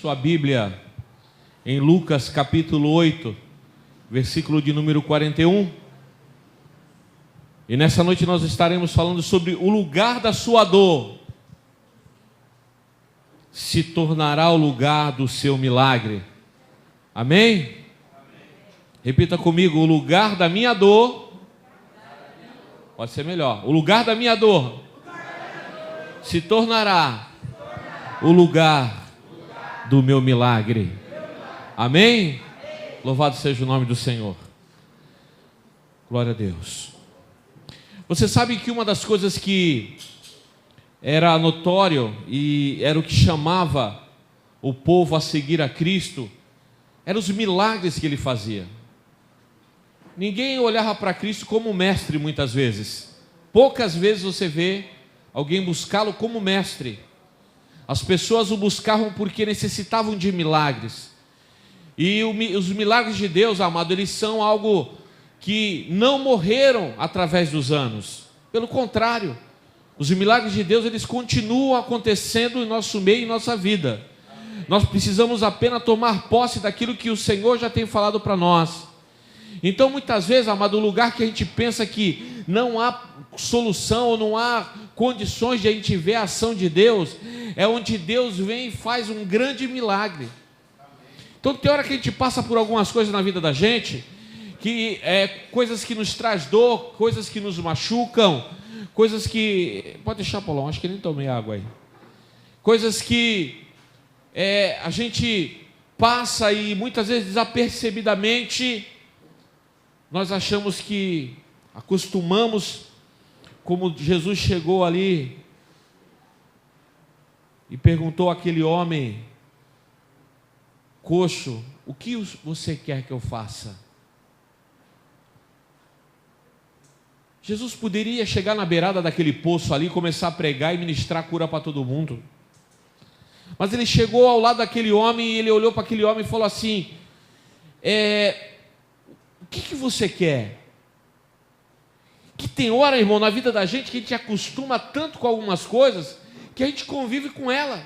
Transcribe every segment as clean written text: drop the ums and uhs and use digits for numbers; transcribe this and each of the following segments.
sua Bíblia em Lucas capítulo 8, versículo de número 41. E nessa noite nós estaremos falando sobre o lugar da sua dor se tornará o lugar do seu milagre. Amém? Repita comigo: o lugar da minha dor, pode ser melhor, o lugar da minha dor se tornará o lugar do meu milagre. Amém? Louvado seja o nome do Senhor. Glória a Deus. Você sabe que uma das coisas que era notório e era o que chamava o povo a seguir a Cristo eram os milagres que ele fazia. Ninguém olhava para Cristo como mestre muitas vezes. Poucas vezes você vê alguém buscá-lo como mestre. As pessoas o buscavam porque necessitavam de milagres. E os milagres de Deus, amado, eles são algo que não morreram através dos anos. Pelo contrário, os milagres de Deus, eles continuam acontecendo em nosso meio, em nossa vida. Nós precisamos apenas tomar posse daquilo que o Senhor já tem falado para nós. Então, muitas vezes, amado, o lugar que a gente pensa que não há solução, ou não há condições de a gente ver a ação de Deus, é onde Deus vem e faz um grande milagre. Então, tem hora que a gente passa por algumas coisas na vida da gente, que coisas que nos traz dor, coisas que nos machucam, coisas que... Pode deixar, Paulão, acho que nem tomei água aí. Coisas que a gente passa e muitas vezes desapercebidamente nós achamos que acostumamos, como Jesus chegou ali e perguntou àquele homem coxo: o que você quer que eu faça? Jesus poderia chegar na beirada daquele poço ali, começar a pregar e ministrar cura para todo mundo. Mas ele chegou ao lado daquele homem e ele olhou para aquele homem e falou assim: o que você quer? Que tem hora, irmão, na vida da gente que a gente acostuma tanto com algumas coisas que a gente convive com ela.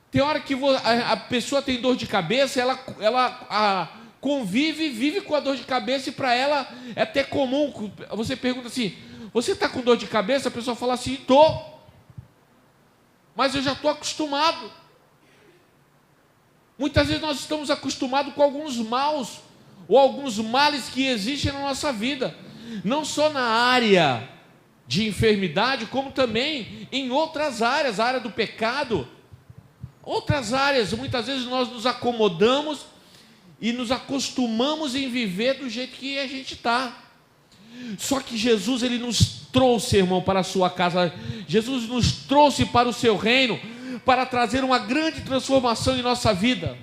Tem hora que a pessoa tem dor de cabeça, ela convive e vive com a dor de cabeça, e para ela é até comum. Você pergunta assim: você está com dor de cabeça? A pessoa fala assim: estou, mas eu já estou acostumado. Muitas vezes nós estamos acostumados com alguns maus, ou alguns males que existem na nossa vida, não só na área de enfermidade, como também em outras áreas, a área do pecado, outras áreas. Muitas vezes nós nos acomodamos e nos acostumamos em viver do jeito que a gente está. Só que Jesus, ele nos trouxe, irmão, para a sua casa. Jesus nos trouxe para o seu reino, para trazer uma grande transformação em nossa vida.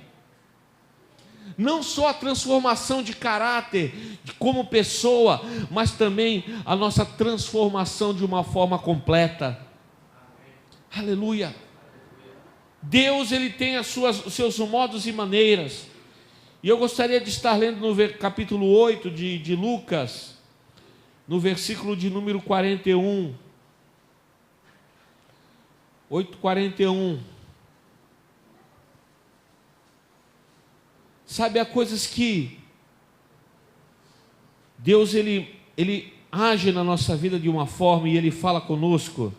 Não só a transformação de caráter, como pessoa, mas também a nossa transformação de uma forma completa. Aleluia. Deus, ele tem os seus modos e maneiras. E eu gostaria de estar lendo no capítulo 8 de Lucas, no versículo de número 41. 8:41. Sabe, há coisas que Deus, ele age na nossa vida de uma forma e ele fala conosco.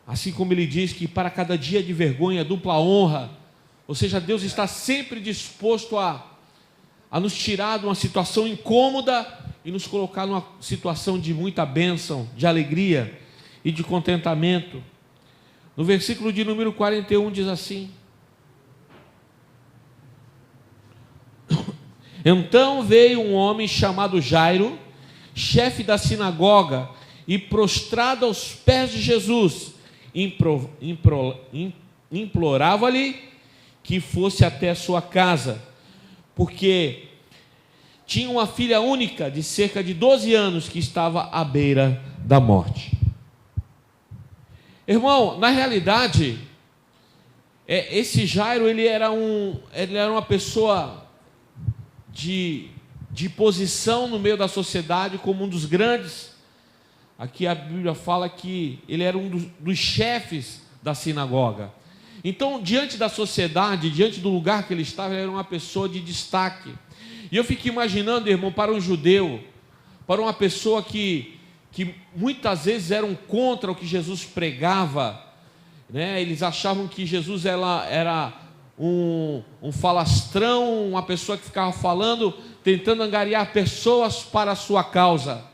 Assim como ele diz que para cada dia de vergonha, dupla honra. Ou seja, Deus está sempre disposto a nos tirar de uma situação incômoda e nos colocar numa situação de muita bênção, de alegria e de contentamento. No versículo de número 41 diz assim: então veio um homem chamado Jairo, chefe da sinagoga, e prostrado aos pés de Jesus, implorava-lhe que fosse até a sua casa, porque tinha uma filha única de cerca de 12 anos que estava à beira da morte. Irmão, na realidade, esse Jairo, ele era uma pessoa de posição no meio da sociedade, como um dos grandes. Aqui a Bíblia fala que ele era um dos chefes da sinagoga. Então, diante da sociedade, diante do lugar que ele estava, ele era uma pessoa de destaque. E eu fico imaginando, irmão, para um judeu, para uma pessoa que muitas vezes eram contra o que Jesus pregava, né? Eles achavam que Jesus era um falastrão, uma pessoa que ficava falando, tentando angariar pessoas para a sua causa.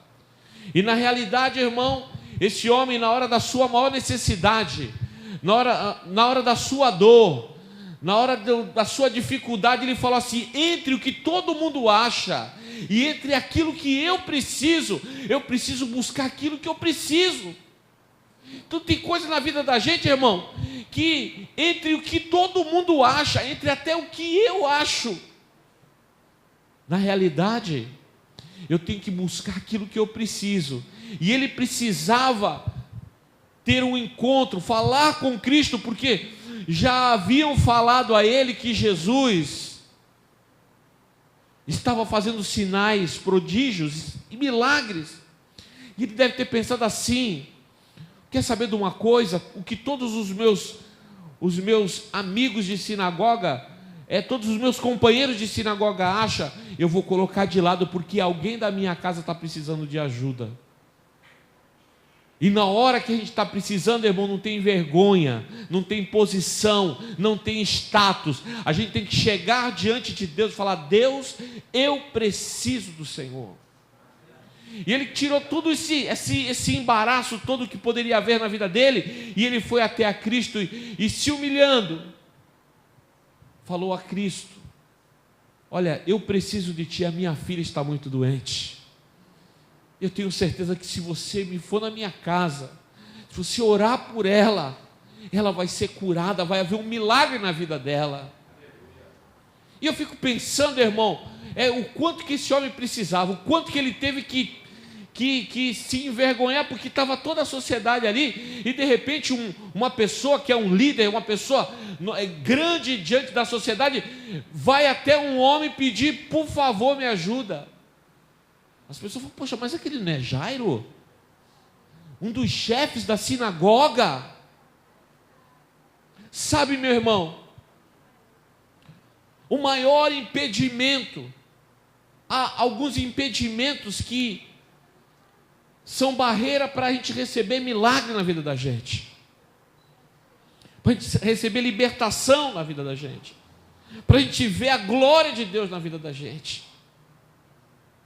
E na realidade, irmão, esse homem, na hora da sua maior necessidade, na hora da sua dor, na hora da sua dificuldade, ele falou assim: entre o que todo mundo acha e entre aquilo que eu preciso buscar aquilo que eu preciso. Então tem coisa na vida da gente, irmão, que entre o que todo mundo acha, entre até o que eu acho, na realidade, eu tenho que buscar aquilo que eu preciso. E ele precisava ter um encontro, falar com Cristo, porque já haviam falado a ele que Jesus estava fazendo sinais, prodígios e milagres. E ele deve ter pensado assim: quer saber de uma coisa? O que todos os meus amigos de sinagoga, todos os meus companheiros de sinagoga acham, eu vou colocar de lado, porque alguém da minha casa está precisando de ajuda. E na hora que a gente está precisando, irmão, não tem vergonha, não tem posição, não tem status. A gente tem que chegar diante de Deus e falar: Deus, eu preciso do Senhor. E ele tirou todo esse embaraço todo que poderia haver na vida dele, e ele foi até a Cristo e se humilhando, falou a Cristo: olha, eu preciso de ti, a minha filha está muito doente. Eu tenho certeza que se você me for na minha casa, se você orar por ela, ela vai ser curada, vai haver um milagre na vida dela. E eu fico pensando, irmão, o quanto que esse homem precisava, o quanto que ele teve que se envergonhar, porque estava toda a sociedade ali, e de repente uma pessoa que é um líder, uma pessoa grande diante da sociedade, vai até um homem pedir: por favor, me ajuda. As pessoas falam: poxa, mas aquele não é Jairo? Um dos chefes da sinagoga? Sabe, meu irmão, o maior impedimento, há alguns impedimentos que são barreira para a gente receber milagre na vida da gente, para a gente receber libertação na vida da gente, para a gente ver a glória de Deus na vida da gente.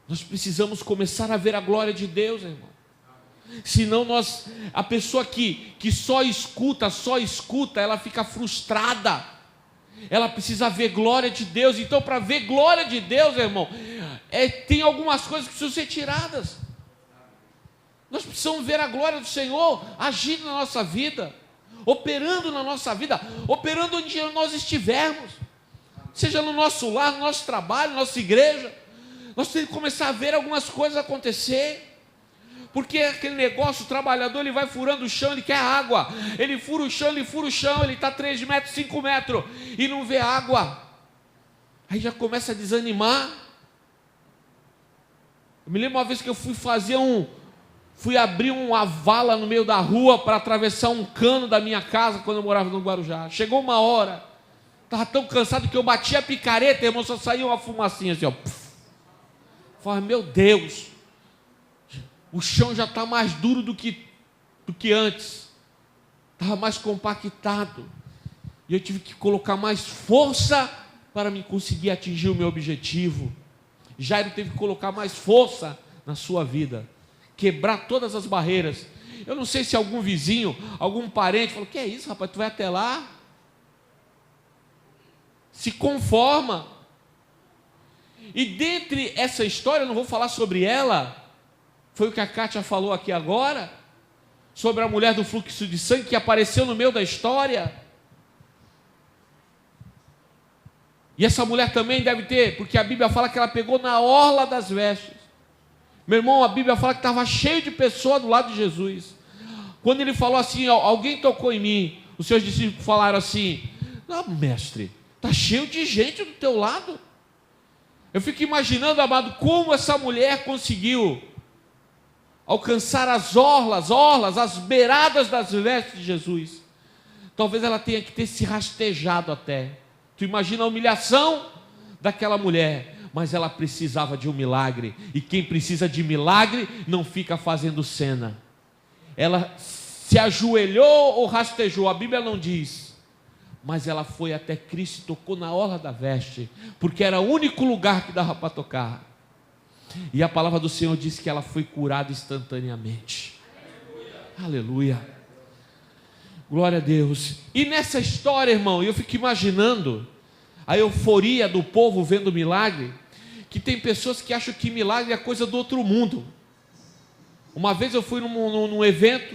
Nós precisamos começar a ver a glória de Deus, irmão. Senão a pessoa que só escuta, ela fica frustrada. Ela precisa ver glória de Deus. Então, para ver glória de Deus, irmão, tem algumas coisas que precisam ser tiradas. Nós precisamos ver a glória do Senhor agindo na nossa vida, operando na nossa vida, operando onde nós estivermos, seja no nosso lar, no nosso trabalho, na nossa igreja. Nós temos que começar a ver algumas coisas acontecer, porque aquele negócio, o trabalhador, ele vai furando o chão, ele quer água, ele fura o chão, ele está 3 metros, 5 metros, e não vê água, aí já começa a desanimar. Eu me lembro uma vez que eu fui abrir uma vala no meio da rua, para atravessar um cano da minha casa, quando eu morava no Guarujá. Chegou uma hora, estava tão cansado que eu bati a picareta, irmão, só saía uma fumacinha assim, ó. Falei: meu Deus, o chão já está mais duro do que antes, estava mais compactado, e eu tive que colocar mais força para me conseguir atingir o meu objetivo. Jairo teve que colocar mais força na sua vida, quebrar todas as barreiras. Eu não sei se algum vizinho, algum parente falou: que é isso, rapaz, tu vai até lá? Se conforma. E dentre essa história, eu não vou falar sobre ela, foi o que a Kátia falou aqui agora, sobre a mulher do fluxo de sangue, que apareceu no meio da história. E essa mulher também deve ter, porque a Bíblia fala que ela pegou na orla das vestes. Meu irmão, a Bíblia fala que estava cheio de pessoas do lado de Jesus. Quando ele falou assim: alguém tocou em mim, os seus discípulos falaram assim: não, mestre, está cheio de gente do teu lado. Eu fico imaginando, amado, como essa mulher conseguiu alcançar as orlas, as beiradas das vestes de Jesus. Talvez ela tenha que ter se rastejado até. Tu imagina a humilhação daquela mulher, mas ela precisava de um milagre. E quem precisa de milagre não fica fazendo cena. Ela se ajoelhou ou rastejou, a Bíblia não diz. Mas ela foi até Cristo e tocou na orla da veste, porque era o único lugar que dava para tocar. E a palavra do Senhor diz que ela foi curada instantaneamente. Aleluia. Glória a Deus. E nessa história, irmão, eu fico imaginando a euforia do povo vendo o milagre, que tem pessoas que acham que milagre é coisa do outro mundo. Uma vez eu fui num evento,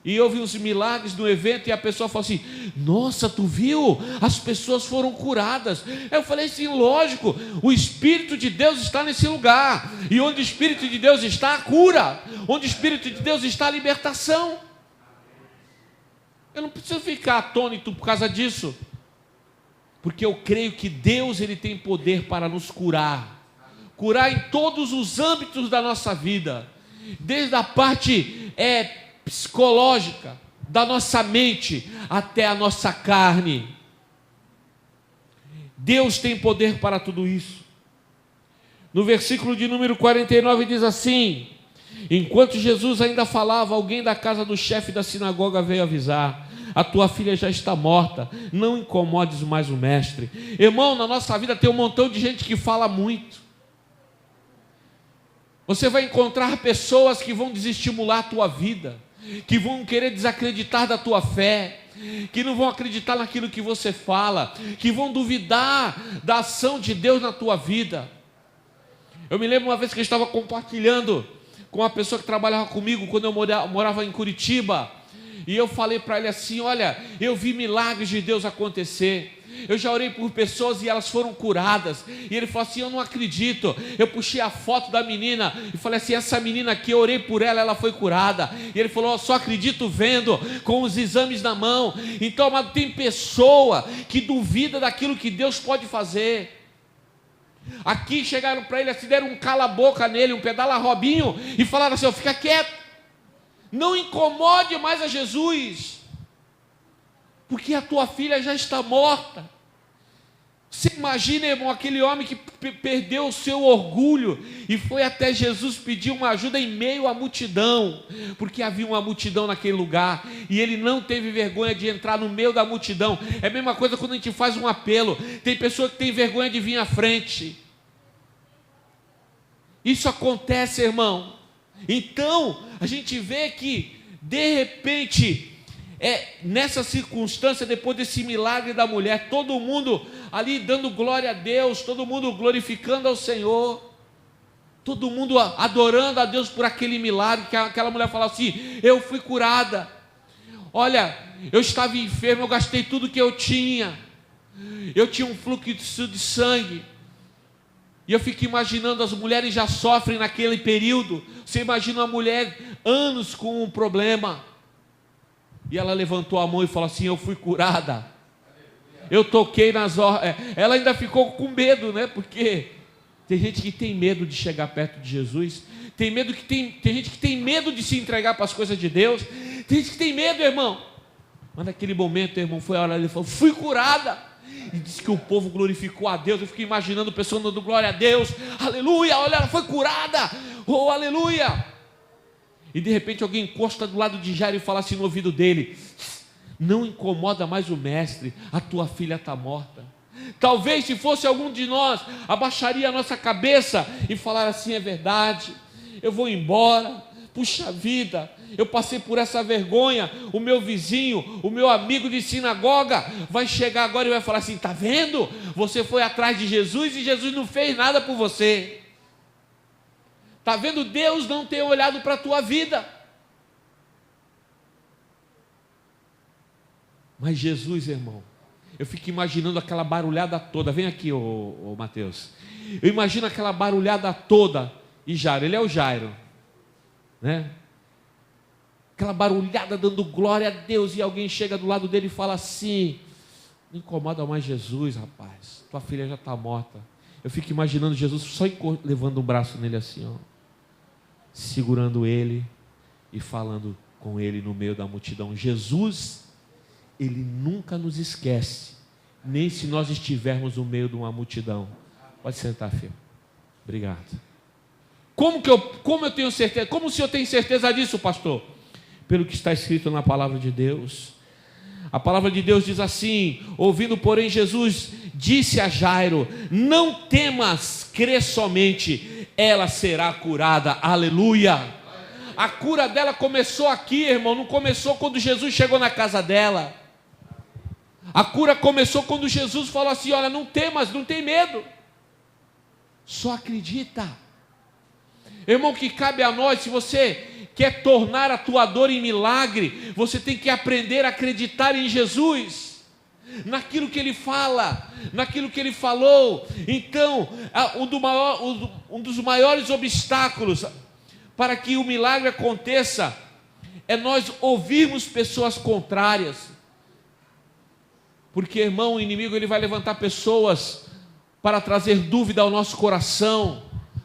e eu vi uns milagres no evento, e a pessoa falou assim: nossa, tu viu? As pessoas foram curadas. Eu falei assim, lógico, o Espírito de Deus está nesse lugar, e onde o Espírito de Deus está, a cura. Onde o Espírito de Deus está, a libertação. Eu não preciso ficar atônito por causa disso, porque eu creio que Deus, Ele tem poder para nos curar em todos os âmbitos da nossa vida, desde a parte psicológica, da nossa mente, até a nossa carne. Deus tem poder para tudo isso. No versículo de número 49 diz assim: enquanto Jesus ainda falava, alguém da casa do chefe da sinagoga veio avisar: a tua filha já está morta, não incomodes mais o mestre. Irmão, na nossa vida tem um montão de gente que fala muito. Você vai encontrar pessoas que vão desestimular a tua vida, que vão querer desacreditar da tua fé, que não vão acreditar naquilo que você fala, que vão duvidar da ação de Deus na tua vida. Eu me lembro uma vez que eu estava compartilhando com uma pessoa que trabalhava comigo quando eu morava em Curitiba, e eu falei para ele assim: olha, eu vi milagres de Deus acontecer, eu já orei por pessoas e elas foram curadas. E ele falou assim: eu não acredito. Eu puxei a foto da menina e falei assim: essa menina aqui, eu orei por ela, ela foi curada. E ele falou: eu só acredito vendo, com os exames na mão. Então, amado, tem pessoa que duvida daquilo que Deus pode fazer. Aqui chegaram para ele, assim, deram um cala-boca nele, um pedala Robinho, e falaram assim: fica quieto, não incomode mais a Jesus, porque a tua filha já está morta. Você imagina, irmão, aquele homem que perdeu o seu orgulho e foi até Jesus pedir uma ajuda em meio à multidão, porque havia uma multidão naquele lugar, e ele não teve vergonha de entrar no meio da multidão. É a mesma coisa quando a gente faz um apelo, tem pessoa que tem vergonha de vir à frente. Isso acontece, irmão. Então, a gente vê que, de repente, nessa circunstância, depois desse milagre da mulher, todo mundo ali dando glória a Deus, todo mundo glorificando ao Senhor, todo mundo adorando a Deus por aquele milagre, que aquela mulher falou assim: eu fui curada, olha, eu estava enfermo, eu gastei tudo que eu tinha um fluxo de sangue. E eu fico imaginando, as mulheres já sofrem naquele período. Você imagina uma mulher anos com um problema, e ela levantou a mão e falou assim: eu fui curada, eu toquei nas ordens. Ela ainda ficou com medo, né? Porque tem gente que tem medo de chegar perto de Jesus, tem gente que tem medo de se entregar para as coisas de Deus, tem gente que tem medo, irmão. Mas naquele momento, irmão, foi a hora, ele falou: fui curada. E disse que o povo glorificou a Deus. Eu fiquei imaginando o pessoal dando glória a Deus, aleluia, olha, ela foi curada, oh, aleluia. E de repente alguém encosta do lado de Jairo e fala assim no ouvido dele: não incomoda mais o mestre, a tua filha está morta. Talvez, se fosse algum de nós, abaixaria a nossa cabeça e falar assim: é verdade, eu vou embora, puxa vida, eu passei por essa vergonha. O meu vizinho, o meu amigo de sinagoga vai chegar agora e vai falar assim: está vendo? Você foi atrás de Jesus e Jesus não fez nada por você. Está vendo? Deus não tem olhado para a tua vida. Mas Jesus, irmão, eu fico imaginando aquela barulhada toda. Vem aqui, ô Mateus. Eu imagino aquela barulhada toda. E Jairo, ele é o Jairo, né? Aquela barulhada dando glória a Deus, e alguém chega do lado dele e fala assim: não incomoda mais Jesus, rapaz, tua filha já está morta. Eu fico imaginando Jesus só levando um braço nele assim, ó, segurando ele e falando com ele no meio da multidão. Jesus Ele nunca nos esquece, nem se nós estivermos no meio de uma multidão. Pode sentar, filho. Obrigado. Como eu tenho certeza? Como o senhor tem certeza disso, pastor? Pelo que está escrito na palavra de Deus. A palavra de Deus diz assim: ouvindo, porém, Jesus disse a Jairo: não temas, crê somente, ela será curada. Aleluia. A cura dela começou aqui, irmão, não começou quando Jesus chegou na casa dela. A cura começou quando Jesus falou assim: olha, não temas, não tem medo, só acredita. Irmão, que cabe a nós, se você quer tornar a tua dor em milagre, você tem que aprender a acreditar em Jesus, naquilo que Ele fala, naquilo que Ele falou. Então, um dos maiores obstáculos para que o milagre aconteça é nós ouvirmos pessoas contrárias. Porque, irmão, o inimigo ele vai levantar pessoas para trazer dúvida ao nosso coração,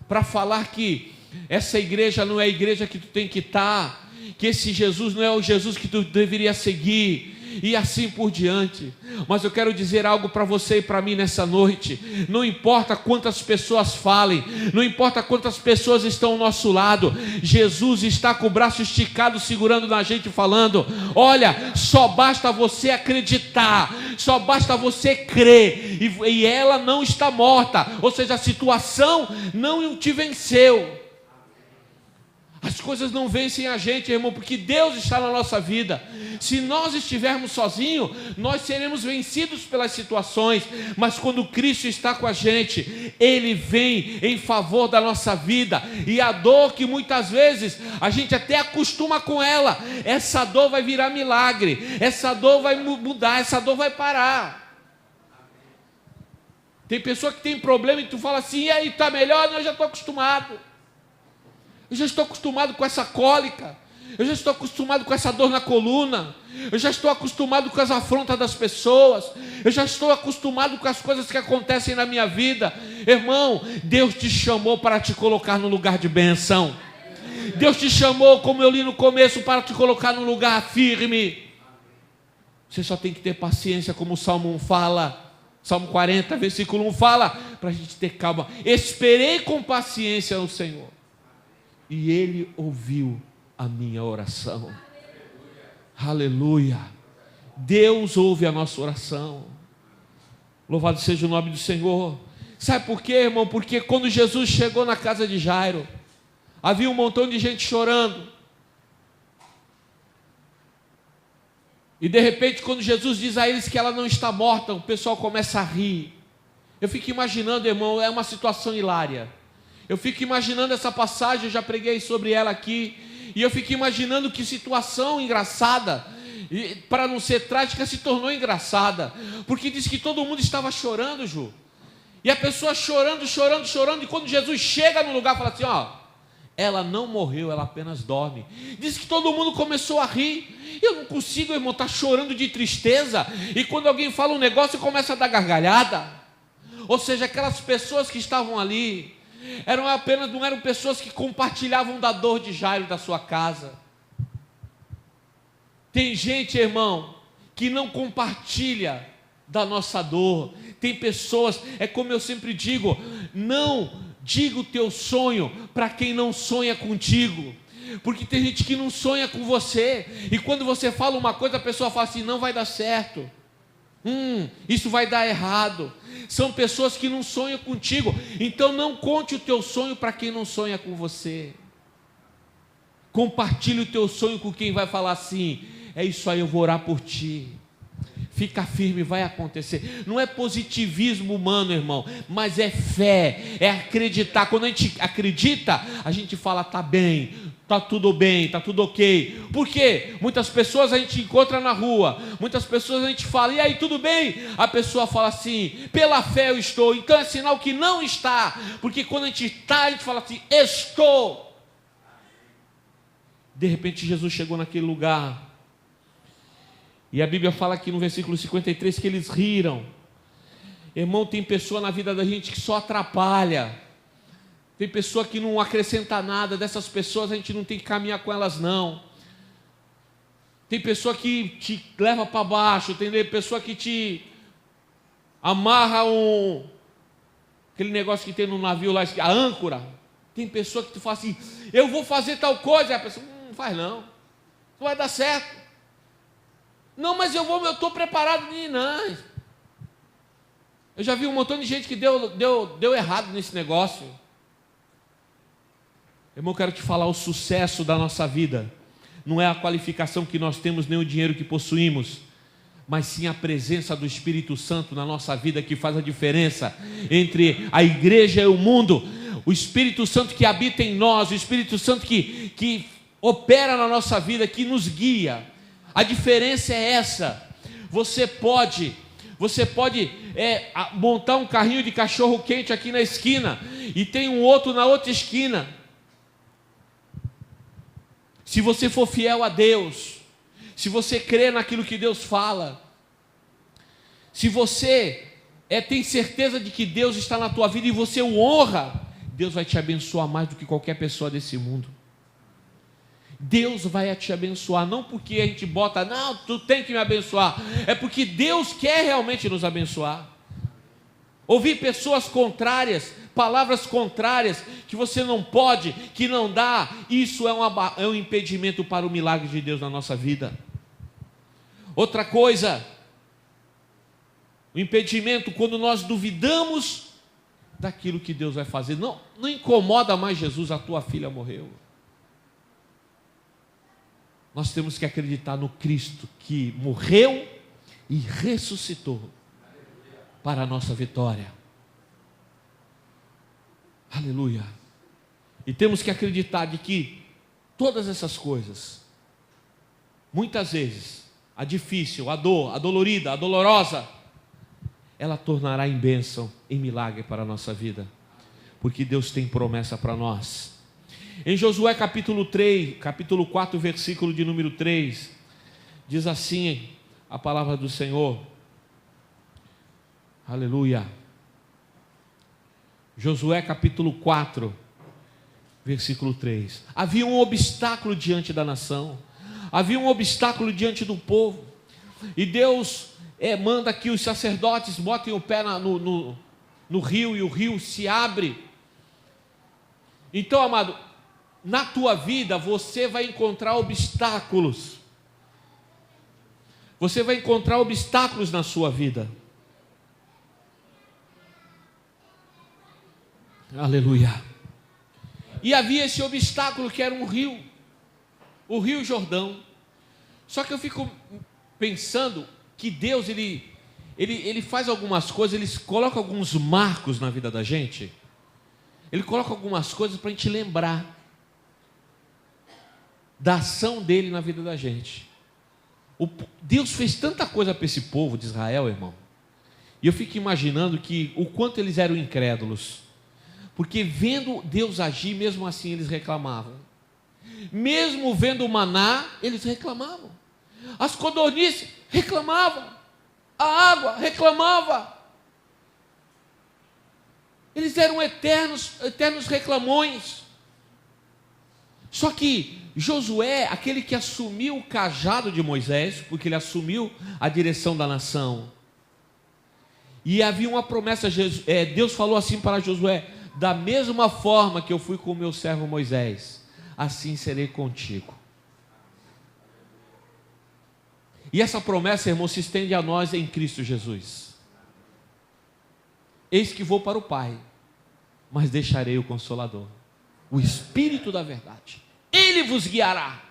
para falar que essa igreja não é a igreja que tu tem que estar, que esse Jesus não é o Jesus que tu deveria seguir, e assim por diante. Mas eu quero dizer algo para você e para mim nessa noite: não importa quantas pessoas falem, não importa quantas pessoas estão ao nosso lado, Jesus está com o braço esticado, segurando na gente, falando: olha, só basta você acreditar, só basta você crer, e ela não está morta, ou seja, a situação não te venceu. As coisas não vencem a gente, irmão, porque Deus está na nossa vida. Se nós estivermos sozinhos, nós seremos vencidos pelas situações, mas quando Cristo está com a gente, Ele vem em favor da nossa vida. E a dor que muitas vezes a gente até acostuma com ela, essa dor vai virar milagre, essa dor vai mudar, essa dor vai parar. Tem pessoa que tem problema e tu fala assim: e aí, está melhor? Não, eu já estou acostumado. Eu já estou acostumado com essa cólica, eu já estou acostumado com essa dor na coluna, eu já estou acostumado com as afrontas das pessoas, eu já estou acostumado com as coisas que acontecem na minha vida. Irmão, Deus te chamou para te colocar no lugar de bênção. Deus te chamou, como eu li no começo, para te colocar num lugar firme. Você só tem que ter paciência, como o Salmo 1 fala, Salmo 40, versículo 1 fala, para a gente ter calma. Esperei com paciência no Senhor, e Ele ouviu a minha oração. Aleluia. Deus ouve a nossa oração. Louvado seja o nome do Senhor. Sabe por quê, irmão? Porque quando Jesus chegou na casa de Jairo, havia um montão de gente chorando. E de repente, quando Jesus diz a eles que ela não está morta, o pessoal começa a rir. Eu fico imaginando, irmão, é uma situação hilária. Eu fico imaginando essa passagem, eu já preguei sobre ela aqui, e eu fico imaginando que situação engraçada, e para não ser trágica, se tornou engraçada, porque diz que todo mundo estava chorando, Ju, e a pessoa chorando, e quando Jesus chega no lugar, fala assim: ó, ela não morreu, ela apenas dorme. Diz que todo mundo começou a rir. Eu não consigo, irmão, estar chorando de tristeza, e quando alguém fala um negócio, começa a dar gargalhada. Ou seja, aquelas pessoas que estavam ali, não eram pessoas que compartilhavam da dor de Jairo da sua casa. Tem gente, irmão, que não compartilha da nossa dor. Tem pessoas, é como eu sempre digo: não diga o teu sonho para quem não sonha contigo, porque tem gente que não sonha com você, e quando você fala uma coisa, a pessoa fala assim: não vai dar certo, isso vai dar errado. São pessoas que não sonham contigo. Então não conte o teu sonho para quem não sonha com você. Compartilhe o teu sonho com quem vai falar assim: é isso aí, eu vou orar por ti, fica firme, vai acontecer. Não é positivismo humano, irmão, mas é fé, é acreditar. Quando a gente acredita, a gente fala: tá bem, tá tudo bem, tá tudo ok. Por quê? Muitas pessoas a gente encontra na rua, muitas pessoas a gente fala: e aí, tudo bem? A pessoa fala assim: pela fé eu estou. Então é sinal que não está, porque quando a gente está, a gente fala assim: estou. De repente Jesus chegou naquele lugar, e a Bíblia fala aqui no versículo 53 que eles riram. Irmão, tem pessoa na vida da gente que só atrapalha. Tem pessoa que não acrescenta nada. Dessas pessoas a gente não tem que caminhar com elas, não. Tem pessoa que te leva para baixo, tem pessoa que te amarra aquele negócio que tem no navio lá, a âncora. Tem pessoa que tu fala assim, eu vou fazer tal coisa, e a pessoa, não faz não, não vai dar certo. Não, mas eu estou preparado, não. Eu já vi um montão de gente que deu errado nesse negócio. Irmão, eu quero te falar, o sucesso da nossa vida não é a qualificação que nós temos, nem o dinheiro que possuímos, mas sim a presença do Espírito Santo na nossa vida, que faz a diferença entre a igreja e o mundo. O Espírito Santo que habita em nós, o Espírito Santo que opera na nossa vida, que nos guia. A diferença é essa. Você pode montar um carrinho de cachorro quente aqui na esquina, e tem um outro na outra esquina. Se você for fiel a Deus, se você crer naquilo que Deus fala, se você tem certeza de que Deus está na tua vida e você o honra, Deus vai te abençoar mais do que qualquer pessoa desse mundo. Deus vai te abençoar, não porque a gente bota, não, tu tem que me abençoar, é porque Deus quer realmente nos abençoar. Ouvir pessoas contrárias, palavras contrárias, que você não pode, que não dá, isso é um impedimento para o milagre de Deus na nossa vida. Outra coisa, o impedimento quando nós duvidamos daquilo que Deus vai fazer. Não incomoda mais Jesus, a tua filha morreu. Nós temos que acreditar no Cristo que morreu e ressuscitou para a nossa vitória. Aleluia. E temos que acreditar de que todas essas coisas, muitas vezes, a difícil, a dor, a dolorida, a dolorosa, ela tornará em bênção, em milagre para a nossa vida, porque Deus tem promessa para nós. Em Josué capítulo 4, versículo de número 3, diz assim a palavra do Senhor. Aleluia. Josué capítulo 4, versículo 3. Havia um obstáculo diante da nação, havia um obstáculo diante do povo, e Deus manda que os sacerdotes botem o pé no rio, e o rio se abre. Então, amado, na tua vida você vai encontrar obstáculos. Você vai encontrar obstáculos na sua vida. Aleluia. E havia esse obstáculo que era um rio, o Rio Jordão. Só que eu fico pensando que Deus, ele faz algumas coisas, ele coloca alguns marcos na vida da gente. Ele coloca algumas coisas para a gente lembrar da ação dele na vida da gente. Deus fez tanta coisa para esse povo de Israel, irmão. E eu fico imaginando o quanto eles eram incrédulos. Porque vendo Deus agir, mesmo assim eles reclamavam. Mesmo vendo o maná, eles reclamavam. As codornizes reclamavam. A água reclamava. Eles eram eternos reclamões. Só que Josué, aquele que assumiu o cajado de Moisés, porque ele assumiu a direção da nação, e havia uma promessa, Deus falou assim para Josué: da mesma forma que eu fui com o meu servo Moisés, assim serei contigo. E essa promessa, irmão, se estende a nós em Cristo Jesus. Eis que vou para o Pai, mas deixarei o Consolador, o Espírito da verdade. Ele vos guiará.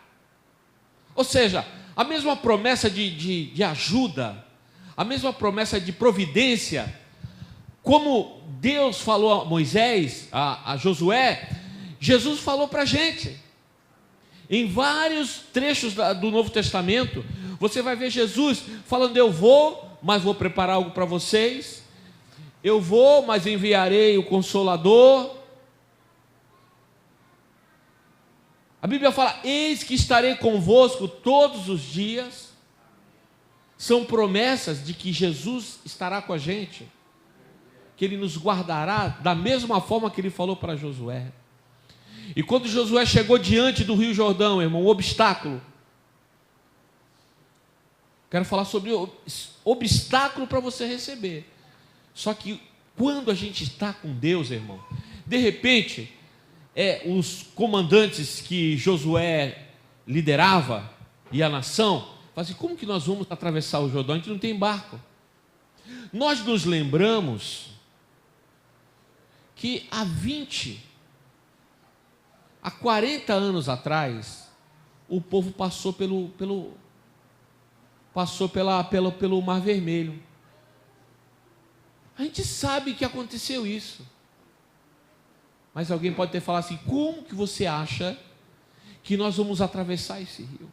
Ou seja, a mesma promessa de ajuda, a mesma promessa de providência, como Deus falou a Moisés, a Josué, Jesus falou para a gente. Em vários trechos do Novo Testamento, você vai ver Jesus falando: eu vou, mas vou preparar algo para vocês. Eu vou, mas enviarei o Consolador. A Bíblia fala: eis que estarei convosco todos os dias. São promessas de que Jesus estará com a gente, que Ele nos guardará da mesma forma que Ele falou para Josué. E quando Josué chegou diante do Rio Jordão, irmão, um obstáculo, Quero falar sobre obstáculo para você receber. Só que quando a gente está com Deus, irmão, de repente, os comandantes que Josué liderava e a nação, falam assim: como que nós vamos atravessar o Jordão? A gente não tem barco. Nós nos lembramos que há 40 anos atrás, o povo passou pelo Mar Vermelho. A gente sabe que aconteceu isso. Mas alguém pode ter falado assim: como que você acha que nós vamos atravessar esse rio?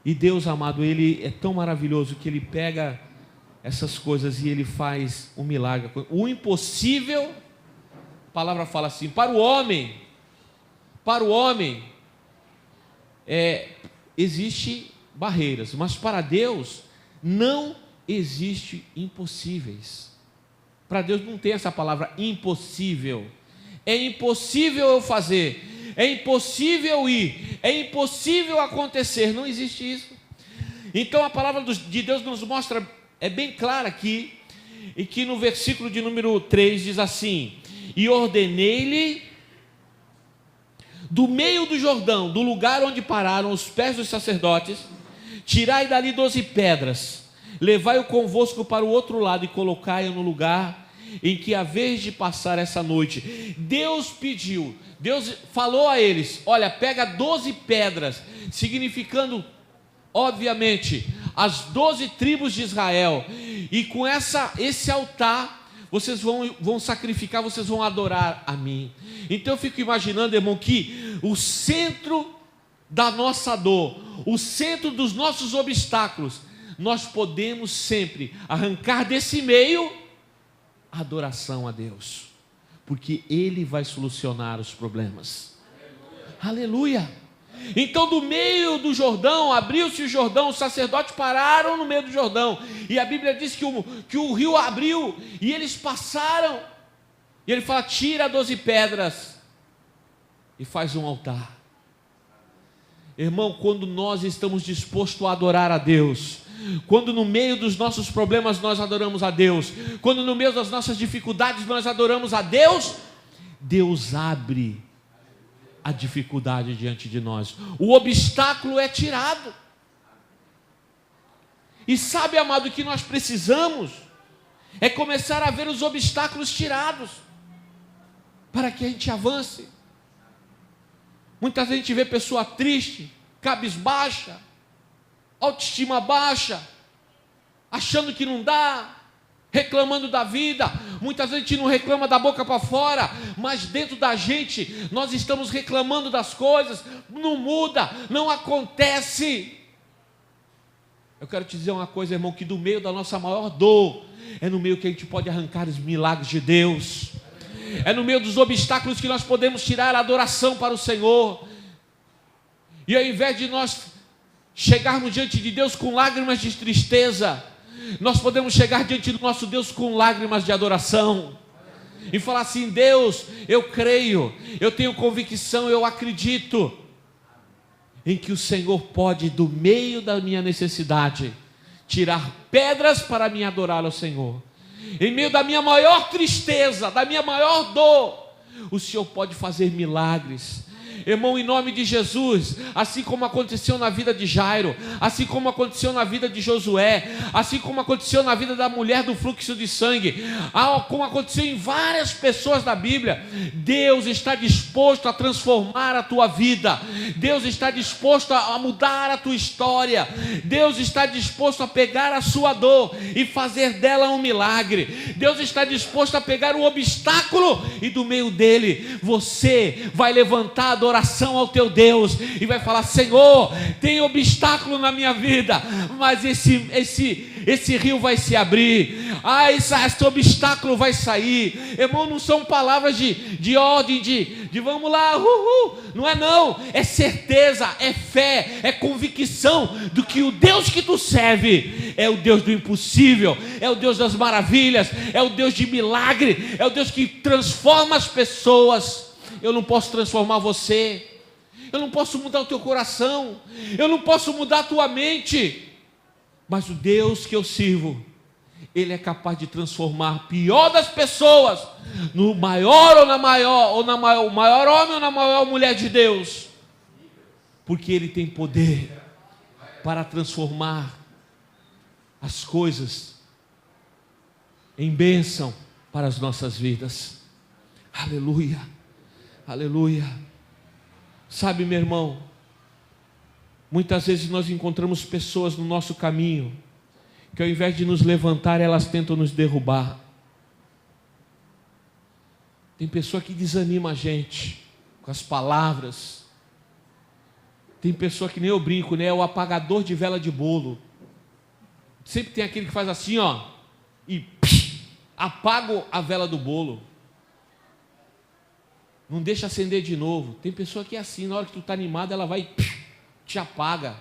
E Deus, amado, Ele é tão maravilhoso que Ele pega essas coisas e Ele faz um milagre. O impossível, a palavra fala assim, para o homem, existe barreiras, mas para Deus não existe impossíveis. Para Deus não tem essa palavra impossível. É impossível eu fazer, é impossível ir, é impossível acontecer, não existe isso. Então a palavra de Deus nos mostra, é bem clara aqui, e que no versículo de número 3 diz assim: e ordenei-lhe do meio do Jordão, do lugar onde pararam os pés dos sacerdotes, tirai dali 12 pedras, levai-o convosco para o outro lado e colocai-o no lugar em que haveis de passar essa noite. Deus falou a eles: olha, pega 12 pedras, significando, obviamente, as 12 tribos de Israel, e com esse altar, vocês vão sacrificar, vocês vão adorar a mim. Então eu fico imaginando, irmão, que o centro da nossa dor, o centro dos nossos obstáculos, nós podemos sempre arrancar desse meio a adoração a Deus, porque Ele vai solucionar os problemas. Aleluia! Então do meio do Jordão, abriu-se o Jordão, os sacerdotes pararam no meio do Jordão, e a Bíblia diz que o rio abriu, e eles passaram, e ele fala: tira 12 pedras, e faz um altar. Irmão, quando nós estamos dispostos a adorar a Deus, quando no meio dos nossos problemas nós adoramos a Deus, quando no meio das nossas dificuldades nós adoramos a Deus, Deus abre a dificuldade diante de nós, o obstáculo é tirado. E sabe, amado, o que nós precisamos é começar a ver os obstáculos tirados, para que a gente avance. Muitas vezes a gente vê pessoa triste, cabisbaixa, autoestima baixa, achando que não dá, reclamando da vida. Muitas vezes a gente não reclama da boca para fora, mas dentro da gente nós estamos reclamando das coisas, não muda, não acontece. Eu quero te dizer uma coisa, irmão, que do meio da nossa maior dor, é no meio que a gente pode arrancar os milagres de Deus, é no meio dos obstáculos que nós podemos tirar a adoração para o Senhor. E ao invés de nós chegarmos diante de Deus com lágrimas de tristeza, nós podemos chegar diante do nosso Deus com lágrimas de adoração, e falar assim: Deus, eu creio, eu tenho convicção, eu acredito em que o Senhor pode, do meio da minha necessidade, tirar pedras para me adorar ao Senhor. Em meio da minha maior tristeza, da minha maior dor, o Senhor pode fazer milagres. Irmão, em nome de Jesus, assim como aconteceu na vida de Jairo, assim como aconteceu na vida de Josué, assim como aconteceu na vida da mulher do fluxo de sangue, como aconteceu em várias pessoas da Bíblia, Deus está disposto a transformar a tua vida, Deus está disposto a mudar a tua história, Deus está disposto a pegar a sua dor e fazer dela um milagre. Deus está disposto a pegar o obstáculo e do meio dele você vai levantar a adoração ao teu Deus e vai falar: Senhor, tem obstáculo na minha vida, mas esse rio vai se abrir, esse obstáculo vai sair. Irmão, não são palavras de ordem, de vamos lá, não é não, é certeza, é fé, é convicção do que o Deus que tu serve é o Deus do impossível, é o Deus das maravilhas, é o Deus de milagre, é o Deus que transforma as pessoas. Eu não posso transformar você, eu não posso mudar o teu coração, eu não posso mudar a tua mente, mas o Deus que eu sirvo, Ele é capaz de transformar a pior das pessoas no maior ou na maior, o maior homem ou na maior mulher de Deus, porque Ele tem poder para transformar as coisas em bênção para as nossas vidas. Aleluia, aleluia. Sabe, meu irmão, muitas vezes nós encontramos pessoas no nosso caminho que ao invés de nos levantar, elas tentam nos derrubar. Tem pessoa que desanima a gente com as palavras. Tem pessoa que nem eu brinco, né? É o apagador de vela de bolo. Sempre tem aquele que faz assim, ó, e apaga a vela do bolo. Não deixa acender de novo. Tem pessoa que é assim, na hora que tu está animado, ela vai e te apaga.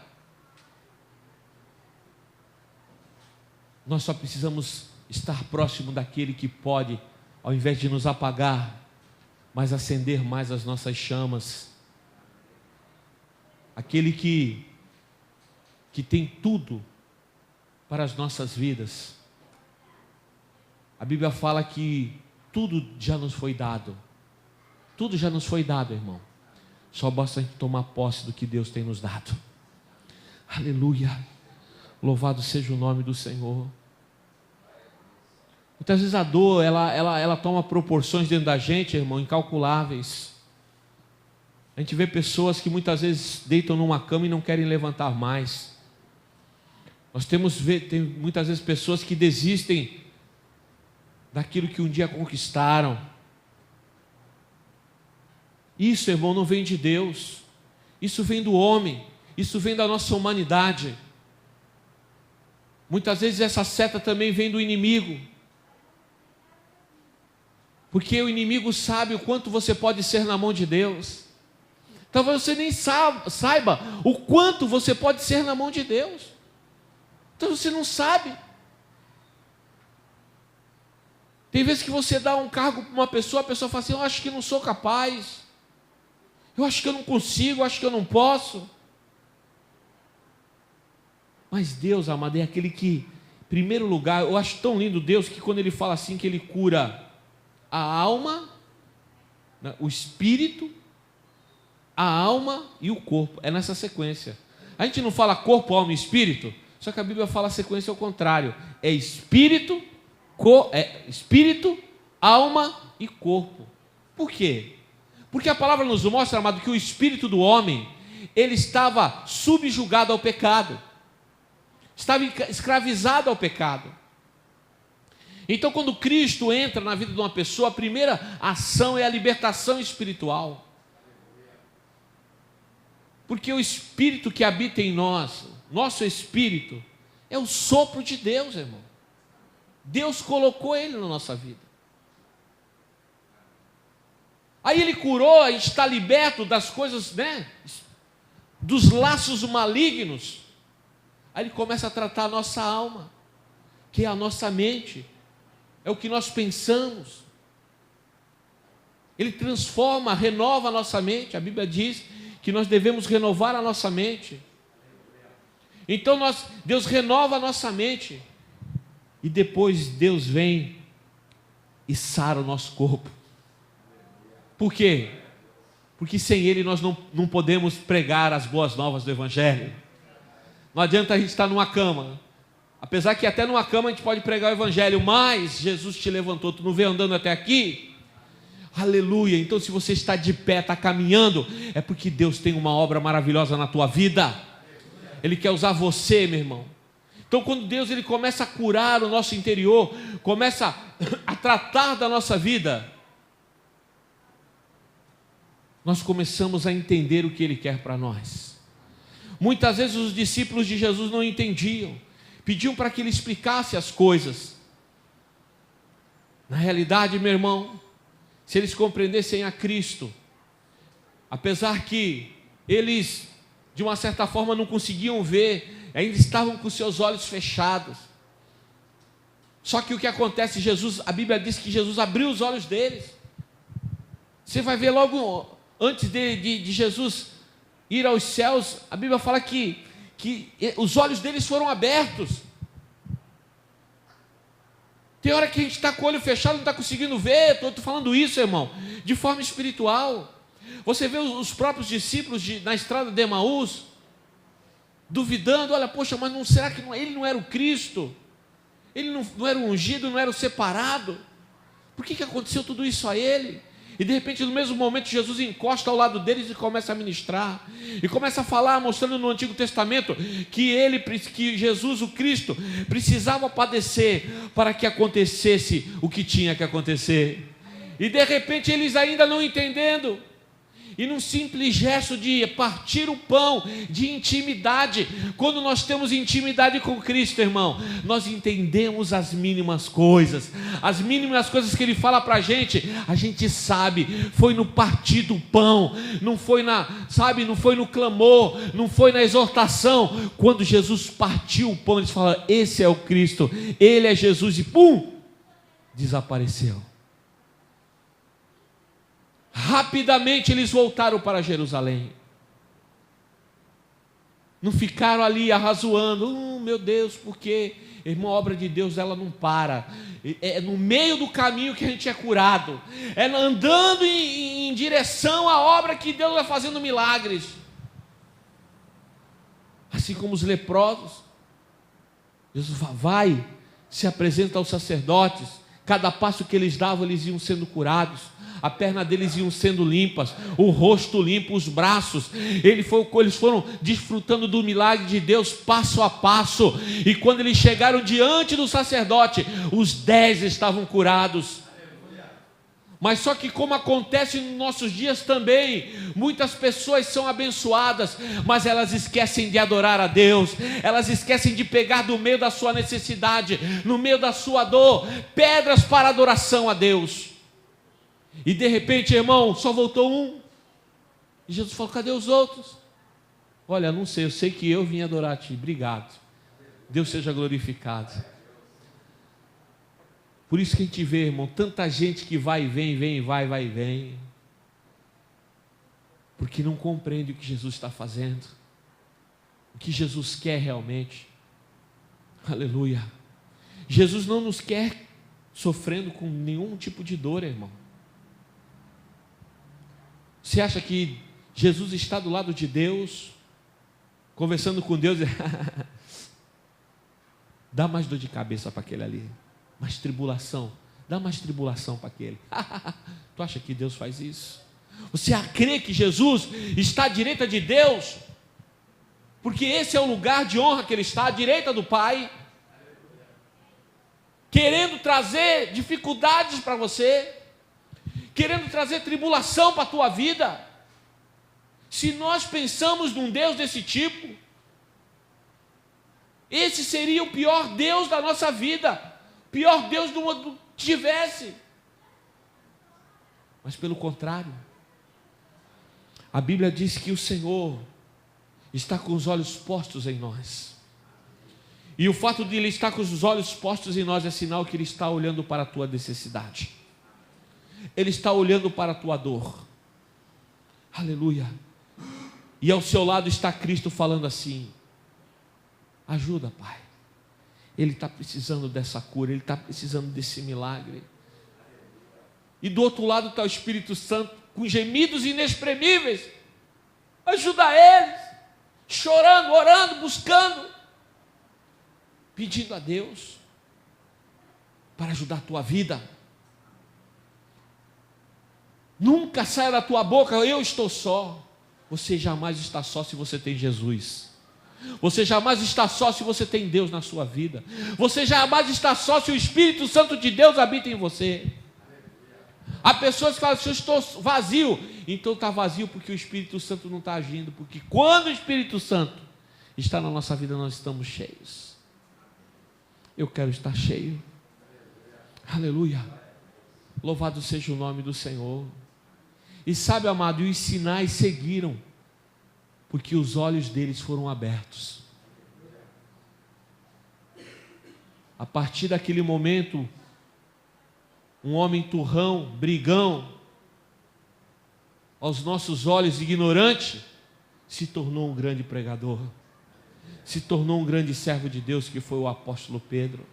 Nós só precisamos estar próximo daquele que pode, ao invés de nos apagar, mas acender mais as nossas chamas. Aquele que tem tudo para as nossas vidas. A Bíblia fala que tudo já nos foi dado. Tudo já nos foi dado, irmão. Só basta a gente tomar posse do que Deus tem nos dado. Aleluia. Louvado seja o nome do Senhor. Muitas vezes a dor, ela toma proporções dentro da gente, irmão, incalculáveis. A gente vê pessoas que muitas vezes deitam numa cama e não querem levantar mais. Nós tem muitas vezes pessoas que desistem daquilo que um dia conquistaram. Isso, irmão, não vem de Deus. Isso vem do homem. Isso vem da nossa humanidade. Muitas vezes essa seta também vem do inimigo. Porque o inimigo sabe o quanto você pode ser na mão de Deus. Talvez você nem saiba o quanto você pode ser na mão de Deus. Então você não sabe. Tem vezes que você dá um cargo para uma pessoa, a pessoa fala assim, eu acho que não sou capaz. Eu acho que eu não consigo, eu acho que eu não posso. Mas Deus, amado, é aquele que, em primeiro lugar, eu acho tão lindo Deus, que quando Ele fala assim, que Ele cura a alma, o espírito, a alma e o corpo. É nessa sequência. A gente não fala corpo, alma e espírito, só que a Bíblia fala a sequência ao contrário. É espírito, alma e corpo. Por quê? Porque a palavra nos mostra, amado, que o espírito do homem, ele estava subjugado ao pecado. Estava escravizado ao pecado. Então, quando Cristo entra na vida de uma pessoa, a primeira ação é a libertação espiritual. Porque o Espírito que habita em nós, nosso Espírito, é o sopro de Deus, irmão. Deus colocou ele na nossa vida. Aí Ele curou, a gente está liberto das coisas, né? Dos laços malignos. Aí Ele começa a tratar a nossa alma, que é a nossa mente, é o que nós pensamos. Ele transforma, renova a nossa mente. A Bíblia diz que nós devemos renovar a nossa mente. Então Deus renova a nossa mente. E depois Deus vem e sara o nosso corpo. Por quê? Porque sem Ele nós não podemos pregar as boas novas do Evangelho. Não adianta a gente estar numa cama. Apesar que até numa cama a gente pode pregar o Evangelho, mas Jesus te levantou. Tu não veio andando até aqui? Aleluia. Então se você está de pé, está caminhando, é porque Deus tem uma obra maravilhosa na tua vida. Ele quer usar você, meu irmão. Então quando Deus ele começa a curar o nosso interior, começa a tratar da nossa vida, nós começamos a entender o que Ele quer para nós. Muitas vezes os discípulos de Jesus não entendiam, pediam para que Ele explicasse as coisas. Na realidade, meu irmão, se eles compreendessem a Cristo, apesar que eles, de uma certa forma, não conseguiam ver, ainda estavam com seus olhos fechados. Só que o que acontece, a Bíblia diz que Jesus abriu os olhos deles. Você vai ver logo antes de Jesus ir aos céus, a Bíblia fala que os olhos deles foram abertos. Tem hora que a gente está com o olho fechado, não está conseguindo ver. Estou falando isso, irmão, de forma espiritual. Você vê os próprios discípulos na estrada de Emaús, duvidando, olha, poxa, mas será que ele não era o Cristo? Ele não era o ungido, não era o separado? Por que aconteceu tudo isso a ele? E de repente, no mesmo momento, Jesus encosta ao lado deles e começa a ministrar. E começa a falar, mostrando no Antigo Testamento, que Jesus, o Cristo, precisava padecer para que acontecesse o que tinha que acontecer. E de repente, eles ainda não entendendo. E num simples gesto de partir o pão, de intimidade, quando nós temos intimidade com Cristo, irmão, nós entendemos as mínimas coisas que Ele fala para a gente sabe, foi no partir do pão, não foi não foi no clamor, não foi na exortação. Quando Jesus partiu o pão, eles falam, esse é o Cristo, Ele é Jesus, e pum, desapareceu. Rapidamente eles voltaram para Jerusalém. Não ficaram ali arrazoando, meu Deus, porque, irmão, a obra de Deus, ela não para. É no meio do caminho que a gente é curado. É andando em direção à obra que Deus vai fazendo milagres. Assim como os leprosos, Jesus vai, se apresenta aos sacerdotes. Cada passo que eles davam, eles iam sendo curados. A perna deles iam sendo limpas, o rosto limpo, os braços. Eles foram desfrutando do milagre de Deus passo a passo. E quando eles chegaram diante do sacerdote, os 10 estavam curados. Mas só que, como acontece nos nossos dias também, muitas pessoas são abençoadas, mas elas esquecem de adorar a Deus. Elas esquecem de pegar do meio da sua necessidade, no meio da sua dor, pedras para adoração a Deus. E de repente, irmão, só voltou um. E Jesus falou, cadê os outros? Olha, não sei, eu sei que eu vim adorar a ti. Obrigado. Deus seja glorificado. Por isso que a gente vê, irmão, tanta gente que vai e vem, vai e vem. Porque não compreende o que Jesus está fazendo. O que Jesus quer realmente. Aleluia. Jesus não nos quer sofrendo com nenhum tipo de dor, irmão. Você acha que Jesus está do lado de Deus, conversando com Deus, dá mais dor de cabeça para aquele ali, mais tribulação, dá mais tribulação para aquele. Tu acha que Deus faz isso? Você crê que Jesus está à direita de Deus? Porque esse é o lugar de honra que Ele está, à direita do Pai, querendo trazer dificuldades para você, querendo trazer tribulação para a tua vida. Se nós pensamos num Deus desse tipo, esse seria o pior Deus da nossa vida, pior Deus do mundo que tivesse. Mas pelo contrário, a Bíblia diz que o Senhor está com os olhos postos em nós, e o fato de Ele estar com os olhos postos em nós é sinal que Ele está olhando para a tua necessidade. Ele está olhando para a tua dor. Aleluia. E ao seu lado está Cristo falando assim, ajuda, Pai. Ele está precisando dessa cura, Ele está precisando desse milagre. E do outro lado está o Espírito Santo, com gemidos inexprimíveis. Ajuda eles, chorando, orando, buscando, pedindo a Deus para ajudar a tua vida. Nunca saia da tua boca, eu estou só. Você jamais está só se você tem Jesus. Você jamais está só se você tem Deus na sua vida. Você jamais está só se o Espírito Santo de Deus habita em você. Há pessoas que falam assim, eu estou vazio. Então está vazio porque o Espírito Santo não está agindo. Porque quando o Espírito Santo está na nossa vida, nós estamos cheios. Eu quero estar cheio. Aleluia. Louvado seja o nome do Senhor. E sabe, amado, e os sinais seguiram, porque os olhos deles foram abertos. A partir daquele momento, um homem turrão, brigão, aos nossos olhos ignorante, se tornou um grande pregador, se tornou um grande servo de Deus, que foi o apóstolo Pedro.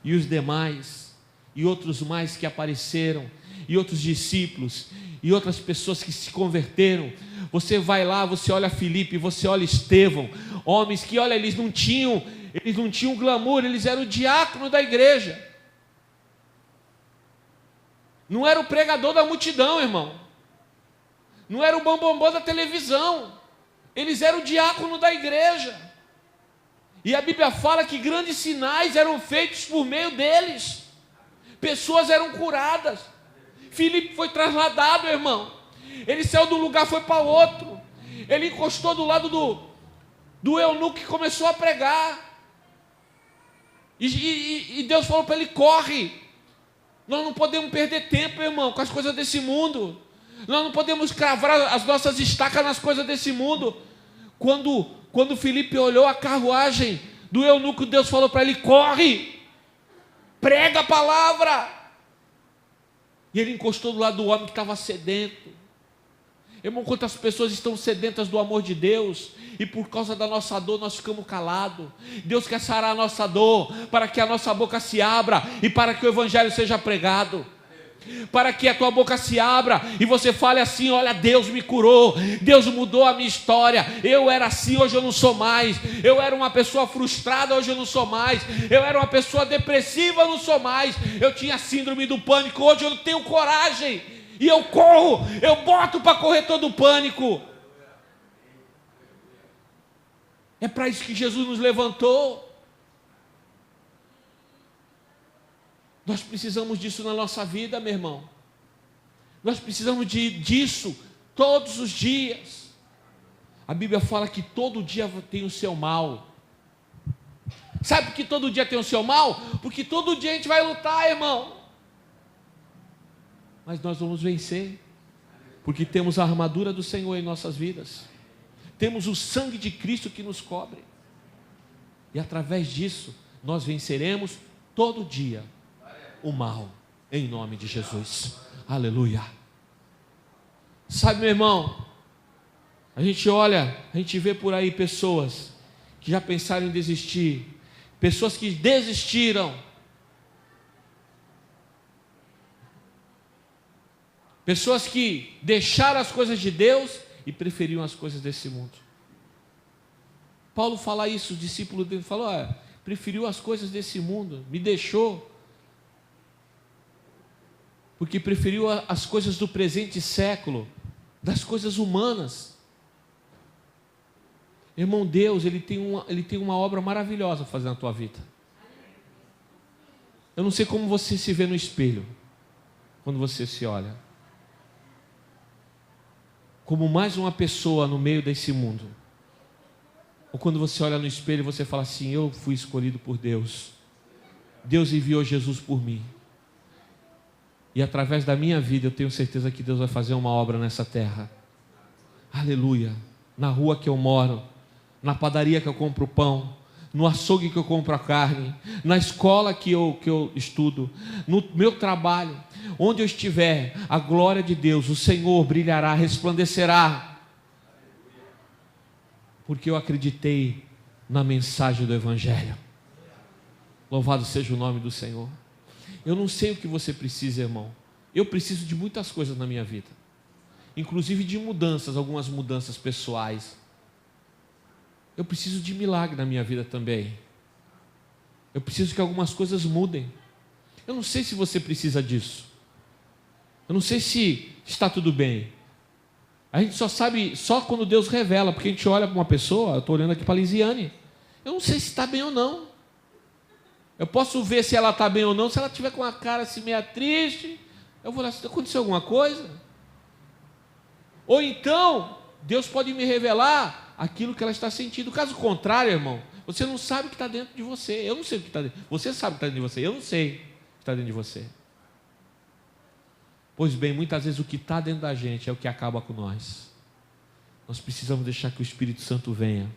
E os demais, e outros mais que apareceram, e outros discípulos, e outras pessoas que se converteram. Você vai lá, você olha Filipe, você olha Estevão, homens que, olha, eles não tinham glamour, eles eram o diácono da igreja. Não era o pregador da multidão, irmão. Não era o bambambam da televisão. Eles eram o diácono da igreja. E a Bíblia fala que grandes sinais eram feitos por meio deles. Pessoas eram curadas. Filipe foi trasladado, irmão. Ele saiu de um lugar, foi para outro. Ele encostou do lado do eunuco que começou a pregar. E Deus falou para ele: corre. Nós não podemos perder tempo, irmão, com as coisas desse mundo. Nós não podemos cravar as nossas estacas nas coisas desse mundo. Quando Filipe olhou a carruagem do eunuco, Deus falou para ele: corre, prega a palavra. E ele encostou do lado do homem que estava sedento. Irmão, quantas pessoas estão sedentas do amor de Deus, e por causa da nossa dor nós ficamos calados. Deus quer sarar a nossa dor, para que a nossa boca se abra, e para que o evangelho seja pregado. Para que a tua boca se abra e você fale assim: olha, Deus me curou, Deus mudou a minha história. Eu era assim, hoje eu não sou mais. Eu era uma pessoa frustrada, hoje eu não sou mais. Eu era uma pessoa depressiva, eu não sou mais. Eu tinha síndrome do pânico, hoje eu não tenho coragem. E eu corro, eu boto para correr todo o pânico. É para isso que Jesus nos levantou. Nós precisamos disso na nossa vida, meu irmão. Nós precisamos disso todos os dias. A Bíblia fala que todo dia tem o seu mal. Sabe por que todo dia tem o seu mal? Porque todo dia a gente vai lutar, irmão. Mas nós vamos vencer, porque temos a armadura do Senhor em nossas vidas. Temos o sangue de Cristo que nos cobre. E através disso, nós venceremos todo dia o mal, em nome de Jesus. Aleluia. Sabe, meu irmão, a gente olha, a gente vê por aí pessoas que já pensaram em desistir, pessoas que desistiram, pessoas que deixaram as coisas de Deus e preferiam as coisas desse mundo. Paulo fala isso, o discípulo dele falou: preferiu as coisas desse mundo, me deixou, porque preferiu as coisas do presente século, das coisas humanas. Irmão, Deus, Ele tem uma obra maravilhosa a fazer na tua vida. Eu não sei como você se vê no espelho, quando você se olha, como mais uma pessoa no meio desse mundo, ou quando você olha no espelho e você fala assim: eu fui escolhido por Deus, Deus enviou Jesus por mim, e através da minha vida eu tenho certeza que Deus vai fazer uma obra nessa terra. Aleluia. Na rua que eu moro, na padaria que eu compro pão, no açougue que eu compro a carne, na escola que eu estudo, no meu trabalho, onde eu estiver, a glória de Deus, o Senhor brilhará, resplandecerá, porque eu acreditei na mensagem do Evangelho. Louvado seja o nome do Senhor. Eu não sei o que você precisa, irmão. Eu preciso de muitas coisas na minha vida, inclusive de mudanças, algumas mudanças pessoais. Eu preciso de milagre na minha vida também. Eu preciso que algumas coisas mudem. Eu não sei se você precisa disso. Eu não sei se está tudo bem. A gente só sabe, só quando Deus revela, porque a gente olha para uma pessoa, eu estou olhando aqui para a Lisiane, eu não sei se está bem ou não. Eu posso ver se ela está bem ou não, se ela estiver com a cara assim meio triste, eu vou lá: aconteceu alguma coisa? Ou então, Deus pode me revelar aquilo que ela está sentindo. Caso contrário, irmão, você não sabe o que está dentro de você. Eu não sei o que está dentro. Você sabe o que está dentro de você. Eu não sei o que está dentro de você. Pois bem, muitas vezes o que está dentro da gente é o que acaba com nós. Nós precisamos deixar que o Espírito Santo venha,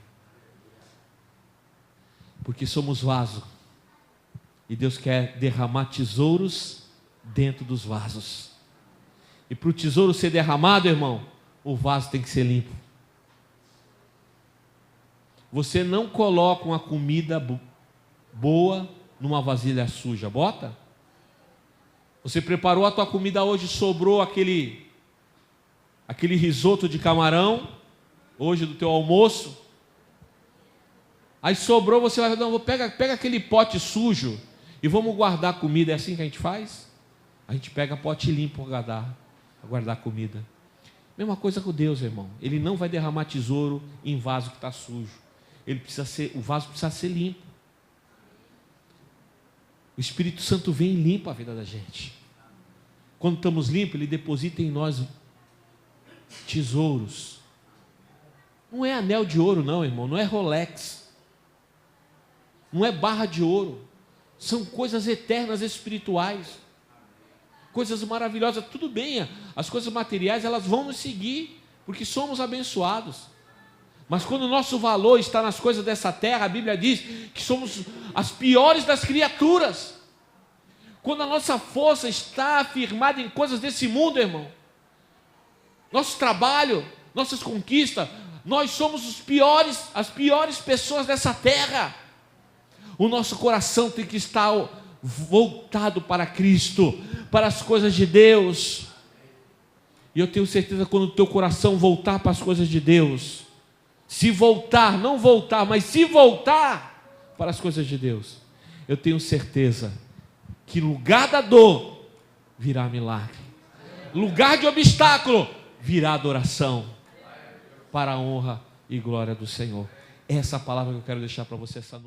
porque somos vaso, e Deus quer derramar tesouros dentro dos vasos. E para o tesouro ser derramado, irmão, o vaso tem que ser limpo. Você não coloca uma comida boa numa vasilha suja, bota? Você preparou a tua comida hoje, sobrou aquele risoto de camarão, hoje do teu almoço. Aí sobrou, você vai, não, pega aquele pote sujo e vamos guardar a comida. É assim que a gente faz? A gente pega pote limpo para guardar a comida. Mesma coisa com Deus, irmão. Ele não vai derramar tesouro em vaso que está sujo. O vaso precisa ser limpo. O Espírito Santo vem e limpa a vida da gente. Quando estamos limpos, Ele deposita em nós tesouros. Não é anel de ouro não, irmão. Não é Rolex. Não é barra de ouro. São coisas eternas, espirituais. Coisas maravilhosas. Tudo bem, as coisas materiais elas vão nos seguir, porque somos abençoados. Mas quando o nosso valor está nas coisas dessa terra, a Bíblia diz que somos as piores das criaturas. Quando a nossa força está firmada em coisas desse mundo, irmão, nosso trabalho, nossas conquistas, nós somos as piores pessoas dessa terra. O nosso coração tem que estar voltado para Cristo, para as coisas de Deus. E eu tenho certeza que quando o teu coração voltar para as coisas de Deus, se voltar, não voltar, mas se voltar para as coisas de Deus, eu tenho certeza que lugar da dor virá milagre, lugar de obstáculo virá adoração, para a honra e glória do Senhor. Essa palavra que eu quero deixar para você essa noite.